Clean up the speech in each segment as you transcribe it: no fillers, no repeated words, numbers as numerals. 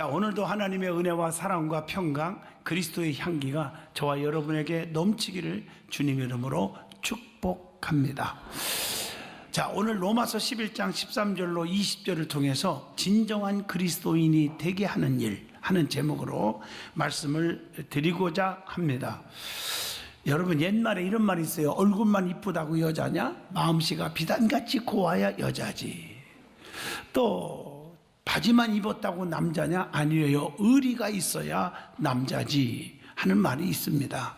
자, 오늘도 하나님의 은혜와 사랑과 평강, 그리스도의 향기가 저와 여러분에게 넘치기를 주님 이름으로 축복합니다. 자, 오늘 로마서 11장 13절로 20절을 통해서 진정한 그리스도인이 되게 하는 일 하는 제목으로 말씀을 드리고자 합니다. 여러분, 옛말에 이런 말이 있어요. 얼굴만 이쁘다고 여자냐? 마음씨가 비단같이 고와야 여자지. 또 바지만 입었다고 남자냐? 아니에요. 의리가 있어야 남자지 하는 말이 있습니다.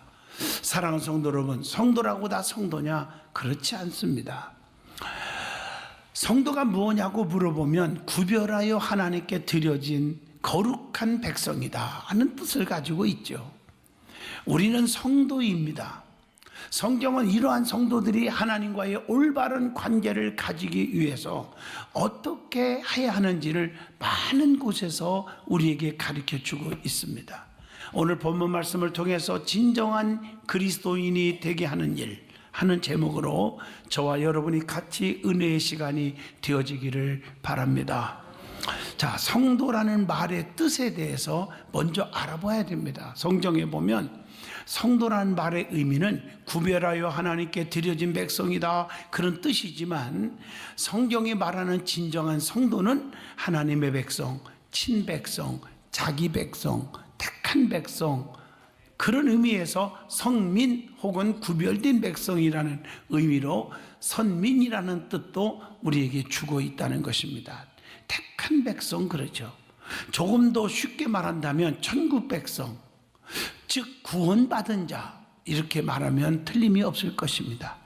사랑하는 성도 여러분, 성도라고 다 성도냐? 그렇지 않습니다. 성도가 무엇냐고 물어보면 구별하여 하나님께 드려진 거룩한 백성이다 하는 뜻을 가지고 있죠. 우리는 성도입니다. 성경은 이러한 성도들이 하나님과의 올바른 관계를 가지기 위해서 어떻게 해야 하는지를 많은 곳에서 우리에게 가르쳐 주고 있습니다. 오늘 본문 말씀을 통해서 진정한 그리스도인이 되게 하는 일 하는 제목으로 저와 여러분이 같이 은혜의 시간이 되어지기를 바랍니다. 자, 성도라는 말의 뜻에 대해서 먼저 알아봐야 됩니다. 성경에 보면 성도라는 말의 의미는 구별하여 하나님께 드려진 백성이다 그런 뜻이지만, 성경이 말하는 진정한 성도는 하나님의 백성, 친백성, 자기 백성, 택한 백성, 그런 의미에서 성민 혹은 구별된 백성이라는 의미로 선민이라는 뜻도 우리에게 주고 있다는 것입니다. 택한 백성, 그렇죠. 조금 더 쉽게 말한다면 천국 백성, 즉 구원받은 자, 이렇게 말하면 틀림이 없을 것입니다.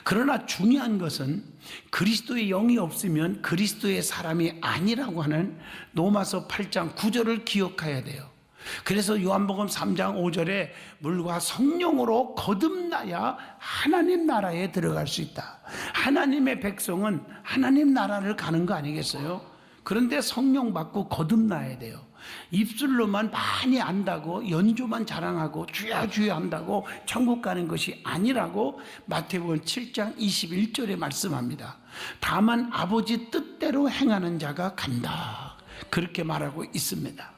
그러나 중요한 것은 그리스도의 영이 없으면 그리스도의 사람이 아니라고 하는 로마서 8장 9절을 기억해야 돼요. 그래서 요한복음 3장 5절에 물과 성령으로 거듭나야 하나님 나라에 들어갈 수 있다. 하나님의 백성은 하나님 나라를 가는 거 아니겠어요? 그런데 성령 받고 거듭나야 돼요. 입술로만 많이 안다고, 연주만 자랑하고 주야 주야 한다고 천국 가는 것이 아니라고 마태복음 7장 21절에 말씀합니다. 다만 아버지 뜻대로 행하는 자가 간다, 그렇게 말하고 있습니다.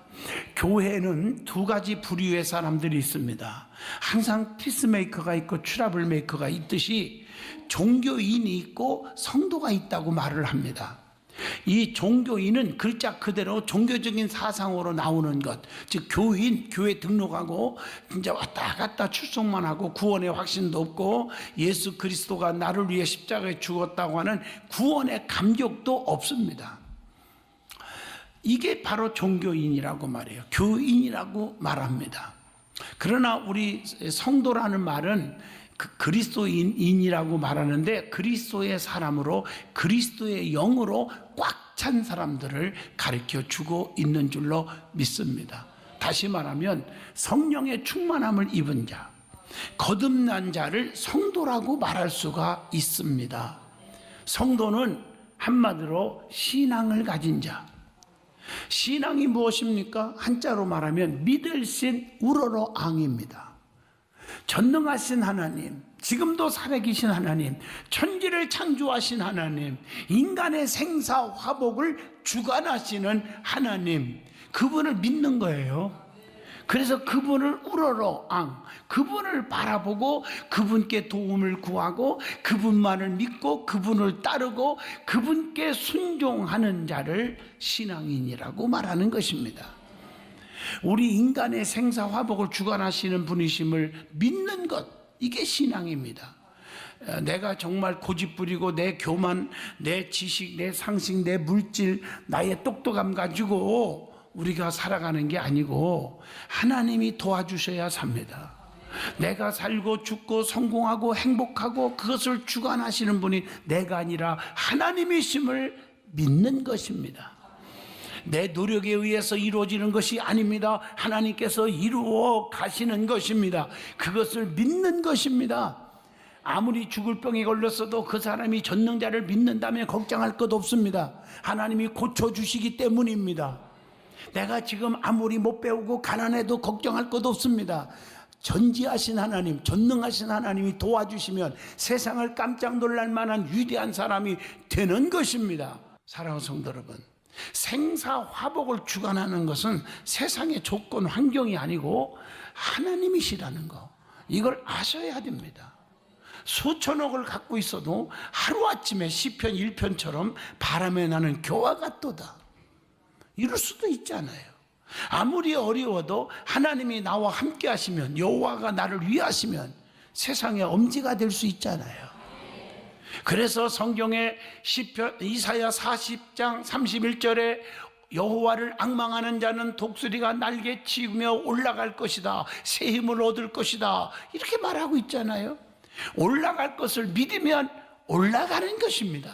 교회는 두 가지 부류의 사람들이 있습니다. 항상 피스메이커가 있고 트러블 메이커가 있듯이 종교인이 있고 성도가 있다고 말을 합니다. 이 종교인은 글자 그대로 종교적인 사상으로 나오는 것, 즉 교인, 교회 등록하고 이제 왔다 갔다 출석만 하고 구원의 확신도 없고 예수 그리스도가 나를 위해 십자가에 죽었다고 하는 구원의 감격도 없습니다. 이게 바로 종교인이라고 말해요. 교인이라고 말합니다. 그러나 우리 성도라는 말은 그리스도인이라고 말하는데, 그리스도의 사람으로 그리스도의 영으로 꽉 찬 사람들을 가르쳐 주고 있는 줄로 믿습니다. 다시 말하면 성령의 충만함을 입은 자, 거듭난 자를 성도라고 말할 수가 있습니다. 성도는 한마디로 신앙을 가진 자. 신앙이 무엇입니까? 한자로 말하면 믿을신 우러러 앙입니다. 전능하신 하나님, 지금도 살아계신 하나님, 천지를 창조하신 하나님, 인간의 생사 화복을 주관하시는 하나님, 그분을 믿는 거예요. 그래서 그분을 우러러 앙, 그분을 바라보고 그분께 도움을 구하고 그분만을 믿고 그분을 따르고 그분께 순종하는 자를 신앙인이라고 말하는 것입니다. 우리 인간의 생사 화복을 주관하시는 분이심을 믿는 것, 이게 신앙입니다. 내가 정말 고집부리고 내 교만, 내 지식, 내 상식, 내 물질, 나의 똑똑함 가지고 우리가 살아가는 게 아니고 하나님이 도와주셔야 삽니다. 내가 살고 죽고 성공하고 행복하고 그것을 주관하시는 분이 내가 아니라 하나님이심을 믿는 것입니다. 내 노력에 의해서 이루어지는 것이 아닙니다. 하나님께서 이루어 가시는 것입니다. 그것을 믿는 것입니다. 아무리 죽을 병에 걸렸어도 그 사람이 전능자를 믿는다면 걱정할 것 없습니다. 하나님이 고쳐주시기 때문입니다. 내가 지금 아무리 못 배우고 가난해도 걱정할 것 없습니다. 전지하신 하나님, 전능하신 하나님이 도와주시면 세상을 깜짝 놀랄 만한 위대한 사람이 되는 것입니다. 사랑하는 성도 여러분, 생사화복을 주관하는 것은 세상의 조건, 환경이 아니고 하나님이시라는 거, 이걸 아셔야 됩니다. 수천억을 갖고 있어도 하루아침에 시편 1편처럼 바람에 나는 교와 같도다, 이럴 수도 있잖아요. 아무리 어려워도 하나님이 나와 함께 하시면, 여호와가 나를 위하시면 세상의 엄지가 될 수 있잖아요. 그래서 성경의 시편 이사야 40장 31절에 여호와를 앙망하는 자는 독수리가 날개 치우며 올라갈 것이다, 새 힘을 얻을 것이다, 이렇게 말하고 있잖아요. 올라갈 것을 믿으면 올라가는 것입니다.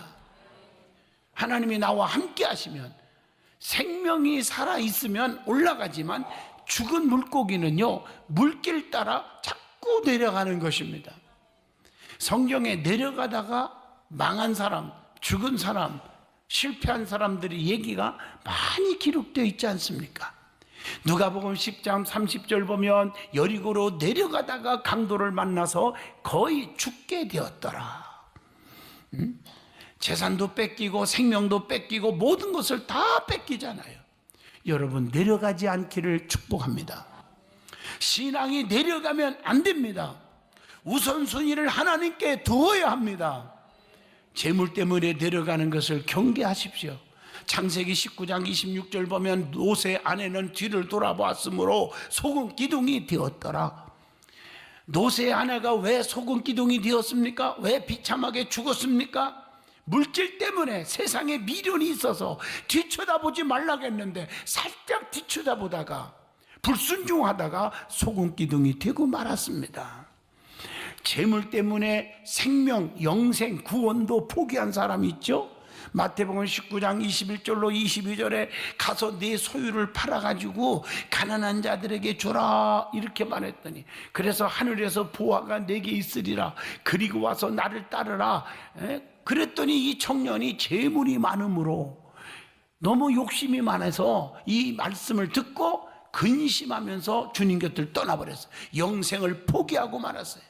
하나님이 나와 함께 하시면, 생명이 살아있으면 올라가지만 죽은 물고기는요, 물길 따라 자꾸 내려가는 것입니다. 성경에 내려가다가 망한 사람, 죽은 사람, 실패한 사람들의 얘기가 많이 기록되어 있지 않습니까? 누가복음 10장 30절 보면 여리고로 내려가다가 강도를 만나서 거의 죽게 되었더라. 재산도 뺏기고 생명도 뺏기고 모든 것을 다 뺏기잖아요. 여러분, 내려가지 않기를 축복합니다. 신앙이 내려가면 안 됩니다. 우선순위를 하나님께 두어야 합니다. 재물 때문에 내려가는 것을 경계하십시오. 창세기 19장 26절 보면 노새 아내는 뒤를 돌아보았으므로 소금 기둥이 되었더라. 노새 아내가 왜 소금 기둥이 되었습니까? 왜 비참하게 죽었습니까? 물질 때문에, 세상에 미련이 있어서 뒤쳐다보지 말라고 했는데 살짝 뒤쳐다보다가 불순종하다가 소금 기둥이 되고 말았습니다. 재물 때문에 생명, 영생, 구원도 포기한 사람이 있죠. 마태복음 19장 21절로 22절에 가서 네 소유를 팔아가지고 가난한 자들에게 줘라, 이렇게 말했더니, 그래서 하늘에서 보화가 내게 있으리라, 그리고 와서 나를 따르라. 그랬더니 이 청년이 재물이 많으므로 너무 욕심이 많아서 이 말씀을 듣고 근심하면서 주님 곁을 떠나버렸어요. 영생을 포기하고 말았어요.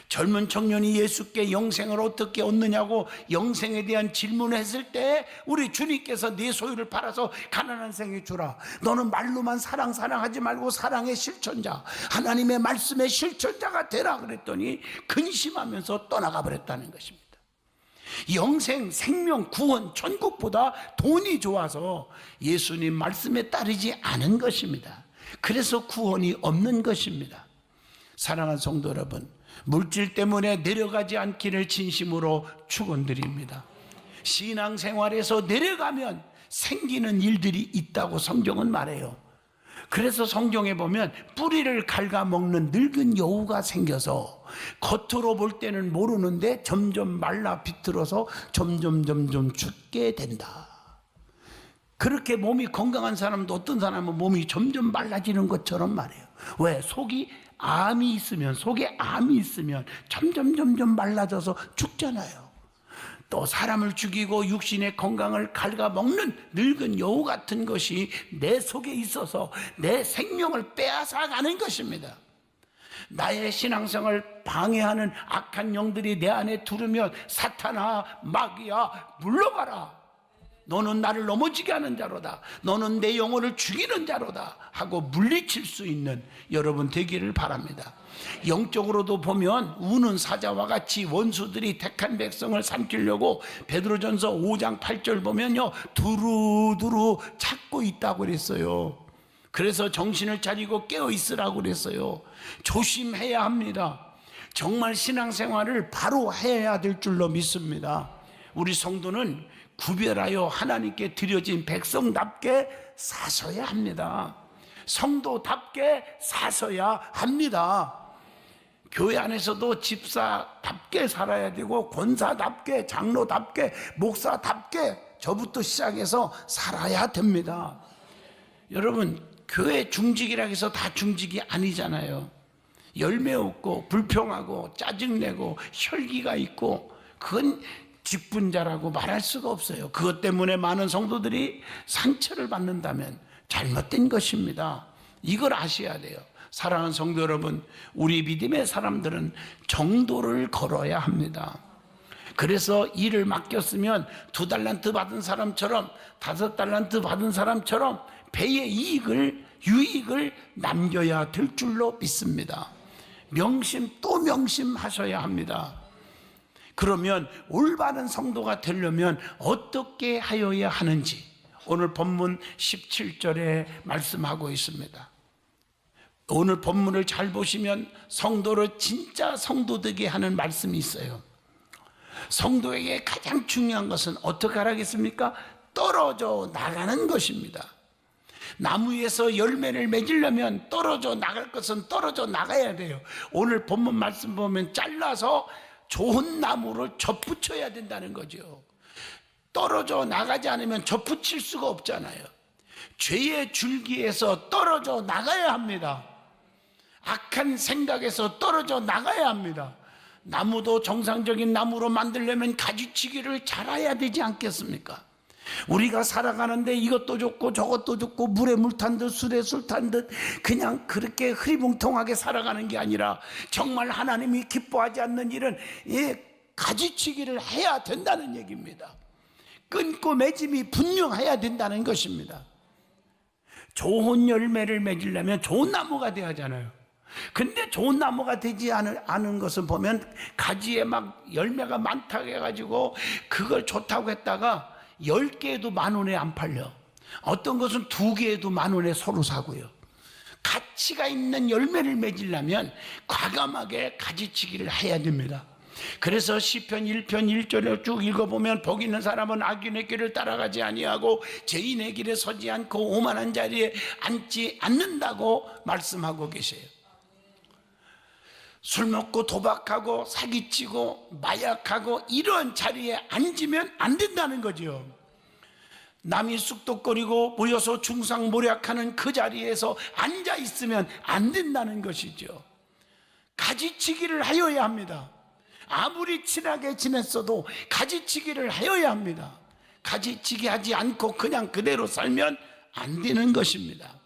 젊은 청년이 예수께 영생을 어떻게 얻느냐고 영생에 대한 질문을 했을 때 우리 주님께서 네 소유를 팔아서 가난한 생에 주라, 너는 말로만 사랑하지 말고 사랑의 실천자, 하나님의 말씀의 실천자가 되라 그랬더니 근심하면서 떠나가 버렸다는 것입니다. 영생, 생명, 구원, 천국보다 돈이 좋아서 예수님 말씀에 따르지 않은 것입니다. 그래서 구원이 없는 것입니다. 사랑하는 성도 여러분, 물질 때문에 내려가지 않기를 진심으로 축원드립니다. 신앙생활에서 내려가면 생기는 일들이 있다고 성경은 말해요. 그래서 성경에 보면 뿌리를 갉아먹는 늙은 여우가 생겨서 겉으로 볼 때는 모르는데 점점 말라 비틀어서 점점 죽게 된다. 그렇게 몸이 건강한 사람도 어떤 사람은 몸이 점점 말라지는 것처럼 말해요. 왜? 속에 암이 있으면 점점 말라져서 죽잖아요. 또 사람을 죽이고 육신의 건강을 갉아먹는 늙은 여우 같은 것이 내 속에 있어서 내 생명을 빼앗아가는 것입니다. 나의 신앙생활을 방해하는 악한 영들이 내 안에 들으면 사탄아, 마귀야, 물러가라, 너는 나를 넘어지게 하는 자로다, 너는 내 영혼을 죽이는 자로다 하고 물리칠 수 있는 여러분 되기를 바랍니다. 영적으로도 보면 우는 사자와 같이 원수들이 택한 백성을 삼키려고 베드로전서 5장 8절 보면요, 두루두루 찾고 있다고 그랬어요. 그래서 정신을 차리고 깨어 있으라고 그랬어요. 조심해야 합니다. 정말 신앙생활을 바로 해야 될 줄로 믿습니다. 우리 성도는 구별하여 하나님께 드려진 백성답게 사셔야 합니다. 성도답게 사셔야 합니다. 교회 안에서도 집사답게 살아야 되고 권사답게, 장로답게, 목사답게 저부터 시작해서 살아야 됩니다. 여러분, 교회 중직이라고 해서 다 중직이 아니잖아요. 열매 없고 불평하고 짜증내고 혈기가 있고 그건 직분자라고 말할 수가 없어요. 그것 때문에 많은 성도들이 상처를 받는다면 잘못된 것입니다. 이걸 아셔야 돼요. 사랑하는 성도 여러분, 우리 믿음의 사람들은 정도를 걸어야 합니다. 그래서 일을 맡겼으면 2달란트 받은 사람처럼 5달란트 받은 사람처럼 배의 유익을 남겨야 될 줄로 믿습니다. 명심 또 명심하셔야 합니다. 그러면 올바른 성도가 되려면 어떻게 하여야 하는지 오늘 본문 17절에 말씀하고 있습니다. 오늘 본문을 잘 보시면 성도를 진짜 성도 되게 하는 말씀이 있어요. 성도에게 가장 중요한 것은 어떻게 하라겠습니까? 떨어져 나가는 것입니다. 나무에서 열매를 맺으려면 떨어져 나갈 것은 떨어져 나가야 돼요. 오늘 본문 말씀 보면 잘라서 좋은 나무를 접붙여야 된다는 거죠. 떨어져 나가지 않으면 접붙일 수가 없잖아요. 죄의 줄기에서 떨어져 나가야 합니다. 악한 생각에서 떨어져 나가야 합니다. 나무도 정상적인 나무로 만들려면 가지치기를 잘해야 되지 않겠습니까? 우리가 살아가는데 이것도 좋고 저것도 좋고 물에 물 탄 듯 술에 술 탄 듯 그냥 그렇게 흐리뭉텅하게 살아가는 게 아니라 정말 하나님이 기뻐하지 않는 일은 가지치기를 해야 된다는 얘기입니다. 끊고 맺음이 분명해야 된다는 것입니다. 좋은 열매를 맺으려면 좋은 나무가 돼야 하잖아요. 근데 좋은 나무가 되지 않은 것을 보면 가지에 막 열매가 많다고 해가지고 그걸 좋다고 했다가 10개에도 10,000원에 안 팔려. 어떤 것은 2개에도 10,000원에 서로 사고요. 가치가 있는 열매를 맺으려면 과감하게 가지치기를 해야 됩니다. 그래서 시편 1편 1절을 쭉 읽어보면 복 있는 사람은 악인의 길을 따라가지 아니하고 죄인의 길에 서지 않고 오만한 자리에 앉지 않는다고 말씀하고 계세요. 술 먹고 도박하고 사기치고 마약하고 이런 자리에 앉으면 안 된다는 거죠. 남이 쑥덕거리고 모여서 중상모략하는 그 자리에서 앉아 있으면 안 된다는 것이죠. 가지치기를 하여야 합니다. 아무리 친하게 지냈어도 가지치기를 하여야 합니다. 가지치기 하지 않고 그냥 그대로 살면 안 되는 것입니다.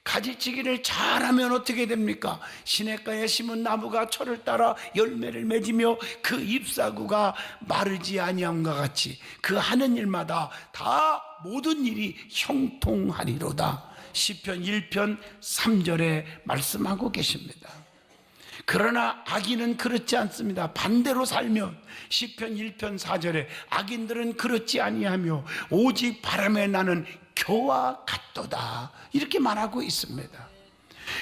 가지치기를 잘하면 어떻게 됩니까? 시냇가에 심은 나무가 철을 따라 열매를 맺으며 그 잎사구가 마르지 아니함과 같이 그 하는 일마다 다 모든 일이 형통하리로다. 시편 1편 3절에 말씀하고 계십니다. 그러나 악인은 그렇지 않습니다. 반대로 살면 시편 1편 4절에 악인들은 그렇지 아니하며 오직 바람에 나는 겨와 같도다 이렇게 말하고 있습니다.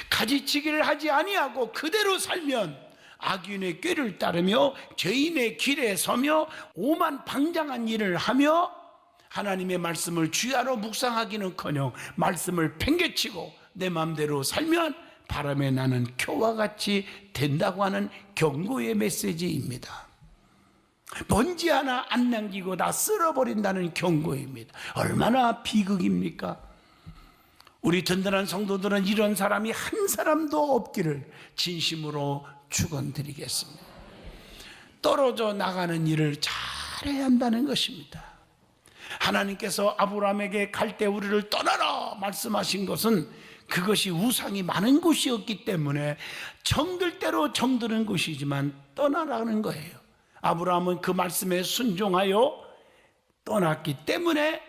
가지치기를 하지 아니하고 그대로 살면 악인의 꾀를 따르며 죄인의 길에 서며 오만방장한 일을 하며 하나님의 말씀을 주야로 묵상하기는커녕 말씀을 팽개치고 내 마음대로 살면 바람에 나는 겨와 같이 된다고 하는 경고의 메시지입니다. 먼지 하나 안 남기고 다 쓸어버린다는 경고입니다. 얼마나 비극입니까? 우리 든든한 성도들은 이런 사람이 한 사람도 없기를 진심으로 축원드리겠습니다. 떨어져 나가는 일을 잘해야 한다는 것입니다. 하나님께서 아브라함에게 갈대 우리를 떠나라 말씀하신 것은 그것이 우상이 많은 곳이었기 때문에 정들 대로 정드는 곳이지만 떠나라는 거예요. 아브라함은 그 말씀에 순종하여 떠났기 때문에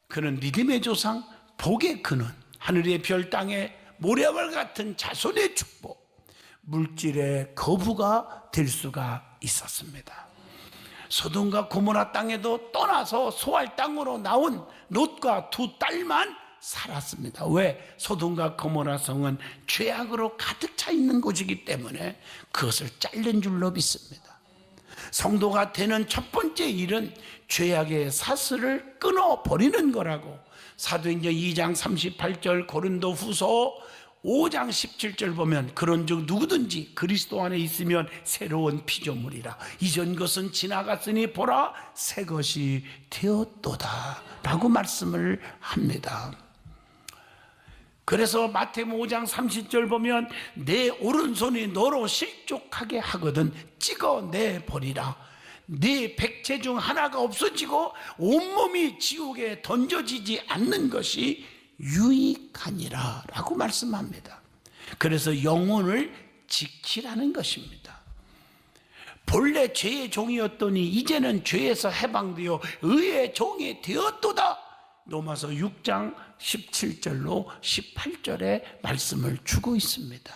그는 믿음의 조상, 복의 근원, 하늘의 별 땅에 모래와 같은 자손의 축복, 물질의 거부가 될 수가 있었습니다. 소돔과 고모라 땅에도 떠나서 소알 땅으로 나온 롯과 2딸만 살았습니다. 왜? 소돔과 고모라 성은 죄악으로 가득 차 있는 곳이기 때문에 그것을 자른 줄로 믿습니다. 성도가 되는 첫 번째 일은 죄악의 사슬을 끊어버리는 거라고 사도행전 2장 38절 고린도후서 5장 17절 보면 그런즉 누구든지 그리스도 안에 있으면 새로운 피조물이라 이전 것은 지나갔으니 보라 새 것이 되었도다 라고 말씀을 합니다. 그래서 마태복음 5장 30절 보면 내 오른손이 너로 실족하게 하거든 찍어내버리라. 네 백체 중 하나가 없어지고 온몸이 지옥에 던져지지 않는 것이 유익하니라 라고 말씀합니다. 그래서 영혼을 지키라는 것입니다. 본래 죄의 종이었더니 이제는 죄에서 해방되어 의의 종이 되었도다. 로마서 6장 17절로 18절의 말씀을 주고 있습니다.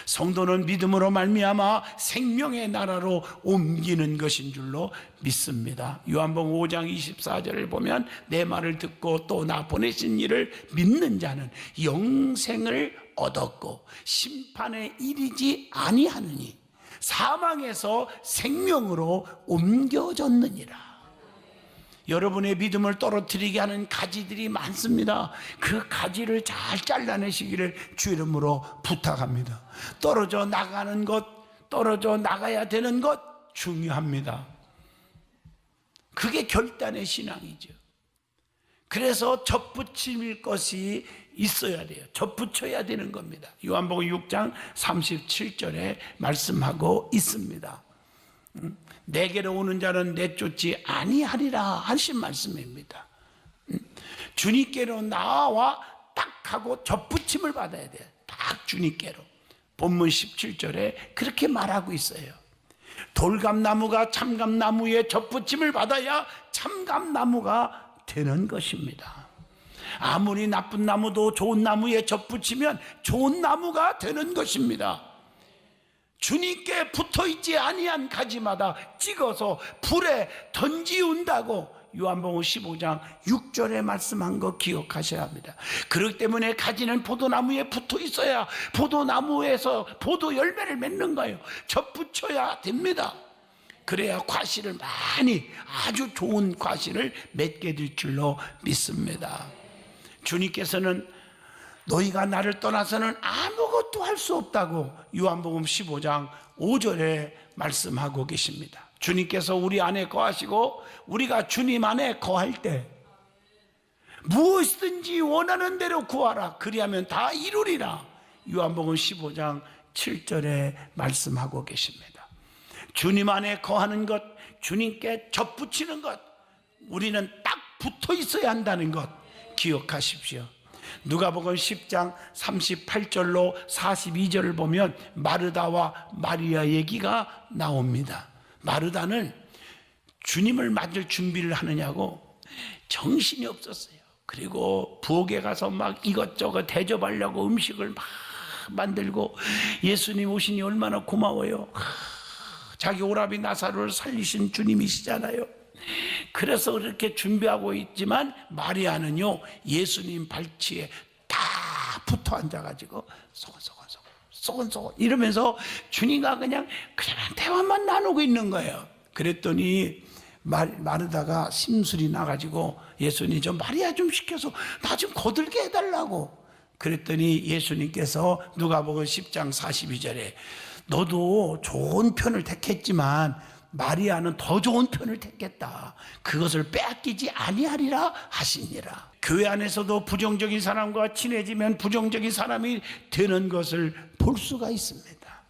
성도는 믿음으로 말미암아 생명의 나라로 옮기는 것인 줄로 믿습니다. 요한복음 5장 24절을 보면 내 말을 듣고 또 나 보내신 이를 믿는 자는 영생을 얻었고 심판에 이르지 아니하느니 사망에서 생명으로 옮겨졌느니라. 여러분의 믿음을 떨어뜨리게 하는 가지들이 많습니다. 그 가지를 잘 잘라내시기를 주 이름으로 부탁합니다. 떨어져 나가는 것, 떨어져 나가야 되는 것 중요합니다. 그게 결단의 신앙이죠. 그래서 접붙일 것이 있어야 돼요. 접붙여야 되는 겁니다. 요한복음 6장 37절에 말씀하고 있습니다. 내게로 오는 자는 내쫓지 아니하리라 하신 말씀입니다. 주님께로 나와 딱 하고 접붙임을 받아야 돼요. 딱 주님께로. 본문 17절에 그렇게 말하고 있어요. 돌감나무가 참감나무에 접붙임을 받아야 참감나무가 되는 것입니다. 아무리 나쁜 나무도 좋은 나무에 접붙이면 좋은 나무가 되는 것입니다. 주님께 붙어있지 아니한 가지마다 찍어서 불에 던지운다고 요한복음 15장 6절에 말씀한 거 기억하셔야 합니다. 그렇기 때문에 가지는 포도나무에 붙어 있어야 포도나무에서 포도 열매를 맺는 거예요. 접붙여야 됩니다. 그래야 과실을 많이, 아주 좋은 과실을 맺게 될 줄로 믿습니다. 주님께서는 너희가 나를 떠나서는 아무것도 할 수 없다고 요한복음 15장 5절에 말씀하고 계십니다. 주님께서 우리 안에 거하시고 우리가 주님 안에 거할 때 무엇이든지 원하는 대로 구하라. 그리하면 다 이루리라. 요한복음 15장 7절에 말씀하고 계십니다. 주님 안에 거하는 것, 주님께 접붙이는 것, 우리는 딱 붙어 있어야 한다는 것 기억하십시오. 누가복음 10장 38절로 42절을 보면 마르다와 마리아 얘기가 나옵니다. 마르다는 주님을 맞을 준비를 하느냐고 정신이 없었어요. 그리고 부엌에 가서 막 이것저것 대접하려고 음식을 막 만들고 예수님 오시니 얼마나 고마워요. 자기 오라비 나사로를 살리신 주님이시잖아요. 그래서 그렇게 준비하고 있지만 마리아는요 예수님 발치에 다 붙어 앉아가지고 소곤소곤 이러면서 주님과 그냥 대화만 나누고 있는 거예요. 그랬더니 마르다가 심술이 나가지고 예수님 좀 마리아 좀 시켜서 나 좀 거들게 해달라고. 그랬더니 예수님께서 누가복음 10장 42절에 너도 좋은 편을 택했지만 마리아는 더 좋은 편을 택했다. 그것을 빼앗기지 아니하리라 하시니라. 교회 안에서도 부정적인 사람과 친해지면 부정적인 사람이 되는 것을 볼 수가 있습니다.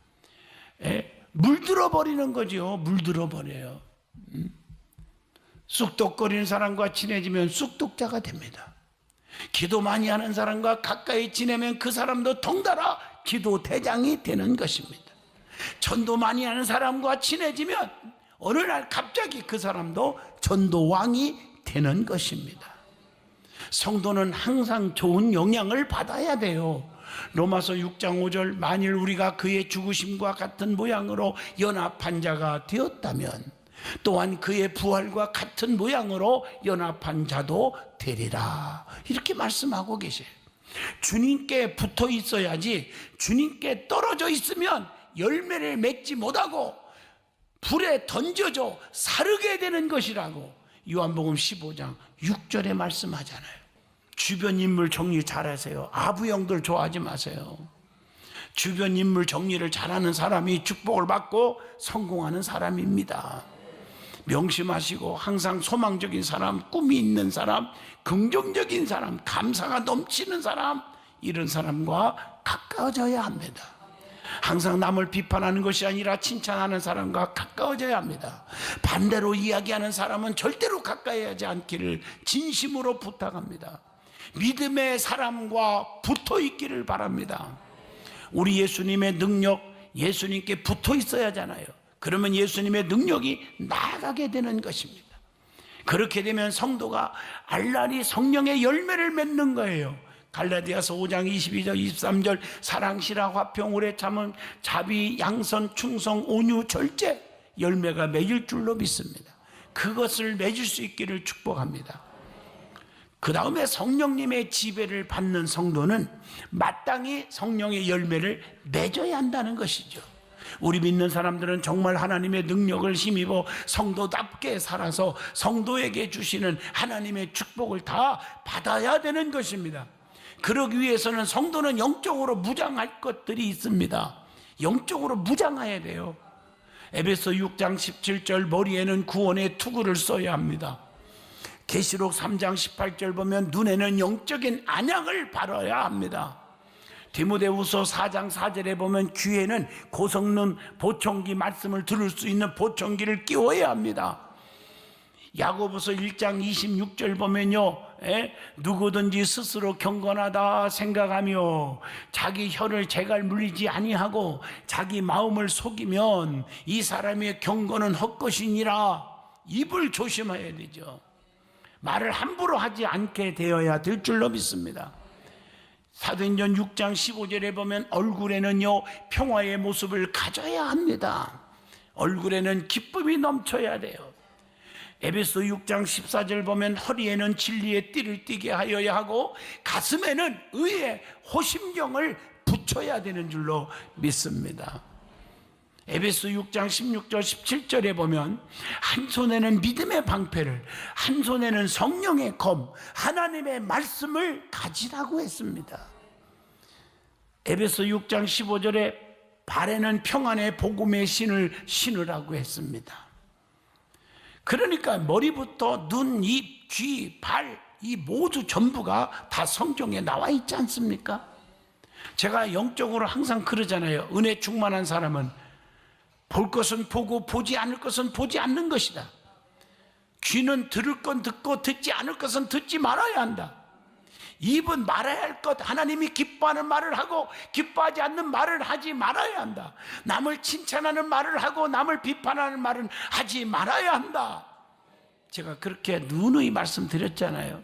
물들어 버리는 거죠. 물들어 버려요. 쑥독거리는 사람과 친해지면 쑥독자가 됩니다. 기도 많이 하는 사람과 가까이 지내면 그 사람도 덩달아 기도 대장이 되는 것입니다. 전도 많이 하는 사람과 친해지면 어느 날 갑자기 그 사람도 전도왕이 되는 것입니다. 성도는 항상 좋은 영향을 받아야 돼요. 로마서 6장 5절 만일 우리가 그의 죽으심과 같은 모양으로 연합한 자가 되었다면 또한 그의 부활과 같은 모양으로 연합한 자도 되리라. 이렇게 말씀하고 계세요. 주님께 붙어 있어야지 주님께 떨어져 있으면 열매를 맺지 못하고 불에 던져져 사르게 되는 것이라고 요한복음 15장 6절에 말씀하잖아요. 주변 인물 정리 잘하세요. 아부형들 좋아하지 마세요. 주변 인물 정리를 잘하는 사람이 축복을 받고 성공하는 사람입니다. 명심하시고 항상 소망적인 사람, 꿈이 있는 사람, 긍정적인 사람, 감사가 넘치는 사람, 이런 사람과 가까워져야 합니다. 항상 남을 비판하는 것이 아니라 칭찬하는 사람과 가까워져야 합니다. 반대로 이야기하는 사람은 절대로 가까이 하지 않기를 진심으로 부탁합니다. 믿음의 사람과 붙어 있기를 바랍니다. 우리 예수님의 능력, 예수님께 붙어 있어야 하잖아요. 그러면 예수님의 능력이 나가게 되는 것입니다. 그렇게 되면 성도가 알라리 성령의 열매를 맺는 거예요. 갈라디아서 5장 22절 23절 사랑, 실화, 화평, 오래 참음, 자비, 양선, 충성, 온유, 절제 열매가 맺을 줄로 믿습니다. 그것을 맺을 수 있기를 축복합니다. 그 다음에 성령님의 지배를 받는 성도는 마땅히 성령의 열매를 맺어야 한다는 것이죠. 우리 믿는 사람들은 정말 하나님의 능력을 힘입어 성도답게 살아서 성도에게 주시는 하나님의 축복을 다 받아야 되는 것입니다. 그러기 위해서는 성도는 영적으로 무장할 것들이 있습니다. 영적으로 무장해야 돼요. 에베소 6장 17절 머리에는 구원의 투구를 써야 합니다. 계시록 3장 18절 보면 눈에는 영적인 안약을 바라야 합니다. 디모데후서 4장 4절에 보면 귀에는 고성능 보청기 말씀을 들을 수 있는 보청기를 끼워야 합니다. 야고보서 1장 26절 보면요, 누구든지 스스로 경건하다 생각하며 자기 혀를 재갈 물리지 아니하고 자기 마음을 속이면 이 사람의 경건은 헛것이니라. 입을 조심해야 되죠. 말을 함부로 하지 않게 되어야 될 줄로 믿습니다. 사도행전 6장 15절에 보면 얼굴에는요 평화의 모습을 가져야 합니다. 얼굴에는 기쁨이 넘쳐야 돼요. 에베소 6장 14절 보면 허리에는 진리의 띠를 띠게 하여야 하고 가슴에는 의의 호심경을 붙여야 되는 줄로 믿습니다. 에베소 6장 16절 17절에 보면 한 손에는 믿음의 방패를, 한 손에는 성령의 검, 하나님의 말씀을 가지라고 했습니다. 에베소 6장 15절에 발에는 평안의 복음의 신을 신으라고 했습니다. 그러니까 머리부터 눈, 입, 귀, 발, 이 모두 전부가 다 성경에 나와 있지 않습니까? 제가 영적으로 항상 그러잖아요. 은혜 충만한 사람은 볼 것은 보고 보지 않을 것은 보지 않는 것이다. 귀는 들을 건 듣고 듣지 않을 것은 듣지 말아야 한다. 입은 말해야 할 것, 하나님이 기뻐하는 말을 하고 기뻐하지 않는 말을 하지 말아야 한다. 남을 칭찬하는 말을 하고 남을 비판하는 말은 하지 말아야 한다. 제가 그렇게 누누이 말씀드렸잖아요.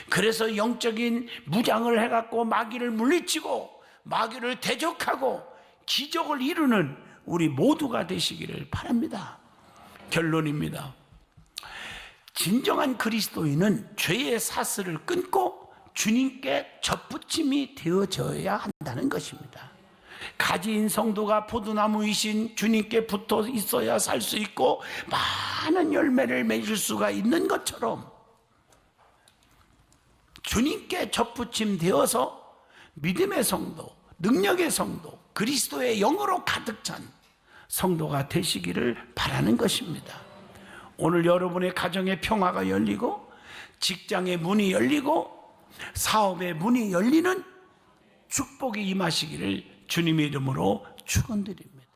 그래서 영적인 무장을 해갖고 마귀를 물리치고 마귀를 대적하고 기적을 이루는 우리 모두가 되시기를 바랍니다. 결론입니다. 진정한 그리스도인은 죄의 사슬을 끊고 주님께 접붙임이 되어져야 한다는 것입니다. 가지인 성도가 포도나무이신 주님께 붙어 있어야 살 수 있고 많은 열매를 맺을 수가 있는 것처럼 주님께 접붙임 되어서 믿음의 성도, 능력의 성도, 그리스도의 영으로 가득 찬 성도가 되시기를 바라는 것입니다. 오늘 여러분의 가정의 평화가 열리고 직장의 문이 열리고 사업의 문이 열리는 축복이 임하시기를 주님의 이름으로 축원드립니다.